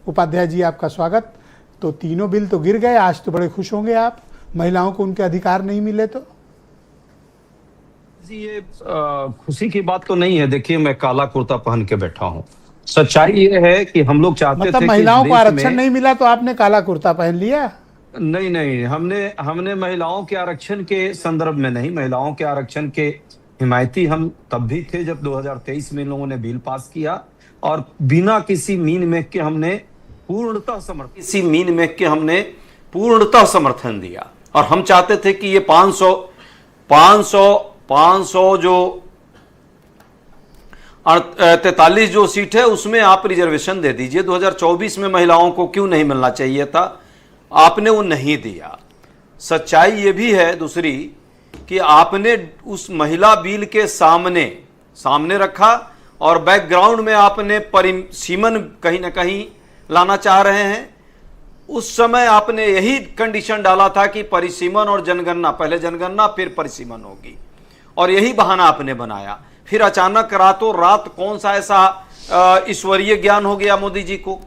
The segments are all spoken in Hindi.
उपाध्याय जी आपका स्वागत। तो तीनों बिल तो गिर गए, आज तो बड़े खुश होंगे आप, महिलाओं को उनके अधिकार नहीं मिले तो। जी ये खुशी की बात तो नहीं है। देखिए मैं काला कुर्ता पहन के बैठा हूँ। सच्चाई ये है कि हम लोग चाहते मतलब थे महिलाओं कि को इस देश आरक्षण में नहीं मिला तो आपने काला कुर्ता पहन लिया? नहीं, हमने महिलाओं के आरक्षण के संदर्भ में नहीं, महिलाओं के आरक्षण के हिमायती हम तब भी थे जब 2023 में इन लोगों ने बिल पास किया और बिना किसी मीन मेक के हमने पूर्णतः समर्थन दिया। और हम चाहते थे कि ये 500 जो 43 जो सीट है उसमें आप रिजर्वेशन दे दीजिए। 2024 में महिलाओं को क्यों नहीं मिलना चाहिए था, आपने वो नहीं दिया। सच्चाई ये भी है दूसरी कि आपने उस महिला बिल के सामने रखा और बैकग्राउंड में आपने परिसीमन कहीं ना कहीं लाना चाह रहे हैं। उस समय आपने यही कंडीशन डाला था कि परिसीमन और जनगणना, पहले जनगणना फिर परिसीमन होगी, और यही बहाना आपने बनाया। फिर अचानक रातों रात कौन सा ऐसा ईश्वरीय ज्ञान हो गया मोदी जी को।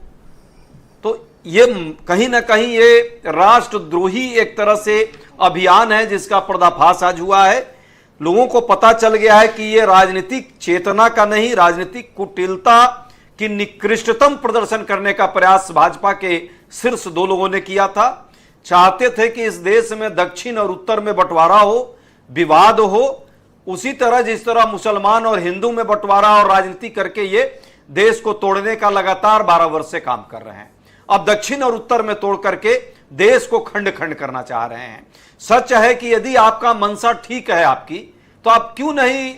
तो ये कहीं ना कहीं ये राष्ट्रद्रोही एक तरह से अभियान है जिसका पर्दाफाश आज हुआ है। लोगों को पता चल गया है कि ये राजनीतिक चेतना का नहीं, राजनीतिक कुटिलता की निकृष्टतम प्रदर्शन करने का प्रयास भाजपा के शीर्ष दो लोगों ने किया था। चाहते थे कि इस देश में दक्षिण और उत्तर में बंटवारा हो, विवाद हो, उसी तरह जिस तरह मुसलमान और हिंदू में बंटवारा और राजनीति करके ये देश को तोड़ने का लगातार 12 वर्ष से काम कर रहे हैं। अब दक्षिण और उत्तर में तोड़ करके देश को खंड खंड करना चाह रहे हैं। सच है कि यदि आपका मंशा ठीक है आपकी, तो आप क्यों नहीं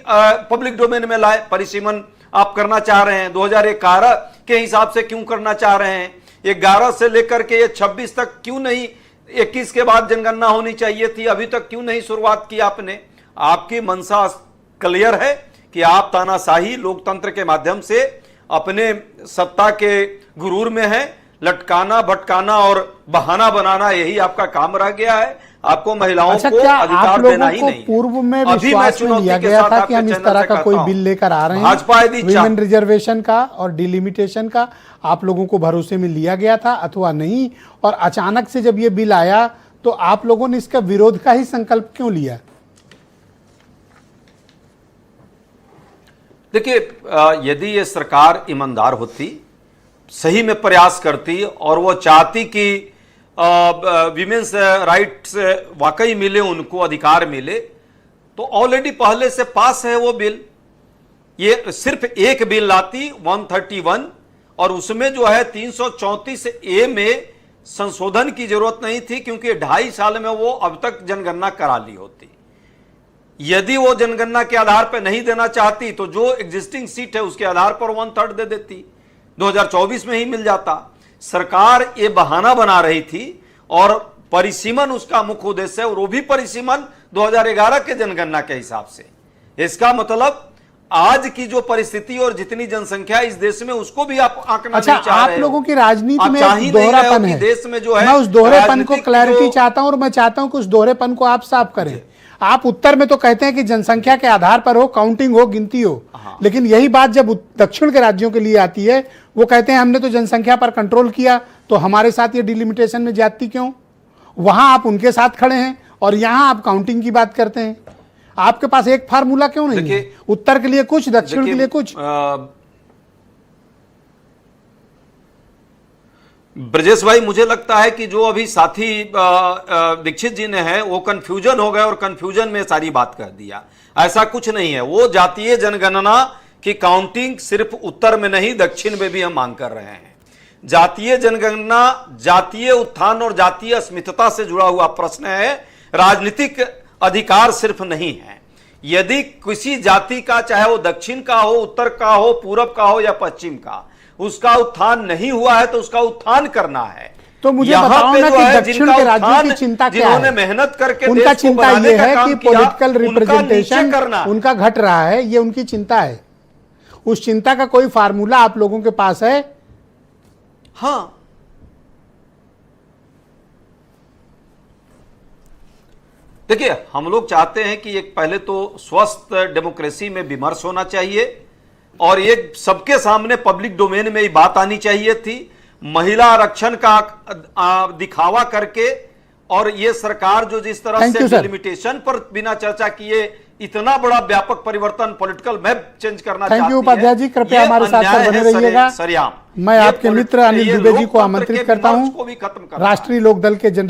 पब्लिक डोमेन में लाए? परिसीमन आप करना चाह रहे हैं 2011 के हिसाब से क्यों करना चाह रहे हैं? 11 से लेकर के 26 तक क्यों नहीं? 21 के बाद जनगणना होनी चाहिए थी, अभी तक क्यों नहीं शुरुआत की आपने? आपकी मंशा क्लियर है कि आप तानाशाही लोकतंत्र के माध्यम से अपने सत्ता के गुरूर में हैं। लटकाना, भटकाना और बहाना बनाना यही आपका काम रह गया है। आपको महिलाओं को अधिकार देना ही नहीं। पूर्व में विश्वास में लिया गया था कि हम इस तरह का कोई बिल लेकर आ रहे हैं, भाजपा विमेन रिजर्वेशन का और डिलिमिटेशन का, आप लोगों को भरोसे में लिया गया था अथवा नहीं? और अचानक से जब ये बिल आया तो आप लोगों ने इसका विरोध का ही संकल्प क्यों लिया? देखिए, यदि ये सरकार ईमानदार होती, सही में प्रयास करती और वो चाहती कि विमेन्स राइट्स वाकई मिले, उनको अधिकार मिले, तो ऑलरेडी पहले से पास है वो बिल। ये सिर्फ एक बिल लाती 131 और उसमें जो है 334A में संशोधन की जरूरत नहीं थी, क्योंकि 2.5 साल में वो अब तक जनगणना करा ली होती। यदि वो जनगणना के आधार पर नहीं देना चाहती तो जो एग्जिस्टिंग सीट है उसके आधार पर 1/3 दे देती, 2024 में ही मिल जाता। सरकार ये बहाना बना रही थी और परिसीमन उसका मुख्य उद्देश्य है, और वो भी परिसीमन 2011 के जनगणना के हिसाब से। इसका मतलब आज की जो परिस्थिति और जितनी जनसंख्या इस देश में, उसको भी आप आंकना नहीं चाह रहे हो। आप लोगों की राजनीति में एक दोहरापन है देश में जो है, मैं उस दोहरेपन को क्लैरिटी चाहता हूं और मैं चाहता हूं कि उस दोहरेपन को आप साफ करें। आप उत्तर में तो कहते हैं कि जनसंख्या के आधार पर हो, काउंटिंग हो, गिनती हो, लेकिन यही बात जब दक्षिण के राज्यों के लिए आती है, वो कहते हैं हमने तो जनसंख्या पर कंट्रोल किया, तो हमारे साथ ये डिलिमिटेशन में ज्यादती क्यों? वहां आप उनके साथ खड़े हैं और यहां आप काउंटिंग की बात करते हैं। आपके पास एक फार्मूला क्यों नहीं है? उत्तर के लिए कुछ, दक्षिण के लिए कुछ। ब्रजेश भाई, मुझे लगता है कि जो अभी साथी दीक्षित जी ने है वो कंफ्यूजन हो गए और कंफ्यूजन में सारी बात कर दिया। ऐसा कुछ नहीं है। वो जातीय जनगणना की काउंटिंग सिर्फ उत्तर में नहीं, दक्षिण में भी हम मांग कर रहे हैं। जातीय जनगणना जातीय उत्थान और जातीय अस्मिता से जुड़ा हुआ प्रश्न है, राजनीतिक अधिकार सिर्फ नहीं है। यदि किसी जाति का, चाहे वो दक्षिण का हो, उत्तर का हो, पूरब का हो या पश्चिम का, उसका उत्थान नहीं हुआ है तो उसका उत्थान करना है। तो मुझे बताओ ना कि दक्षिण के राज्यों की चिंता क्या है? जिन्होंने मेहनत करके उनका चिंता ये है कि पॉलिटिकल रिप्रेजेंटेशन उनका घट रहा है, ये उनकी चिंता है। उस चिंता का कोई फार्मूला आप लोगों के पास है? हाँ, देखिए, हम लोग चाहते हैं कि एक पहले तो स्वस्थ डेमोक्रेसी में विमर्श होना चाहिए और ये सबके सामने पब्लिक डोमेन में ये बात आनी चाहिए थी। महिला आरक्षण का दिखावा करके, और ये सरकार जो जिस तरह Thank you, से sir. लिमिटेशन पर बिना चर्चा किए इतना बड़ा व्यापक परिवर्तन, पॉलिटिकल मैप चेंज करना थैंक चाहती यू है, उपाध्याय जी, कृपया ये हमारे साथ अन्याय बने है रहिएगा। सरेआम। मैं ये आपके मित्र ये अनिल दुबे जी को लोकतंत्र आमंत्रित के करता विमर्श हूं, को भी खत्म करना है। राष्ट्रीय लोकदल के जनरल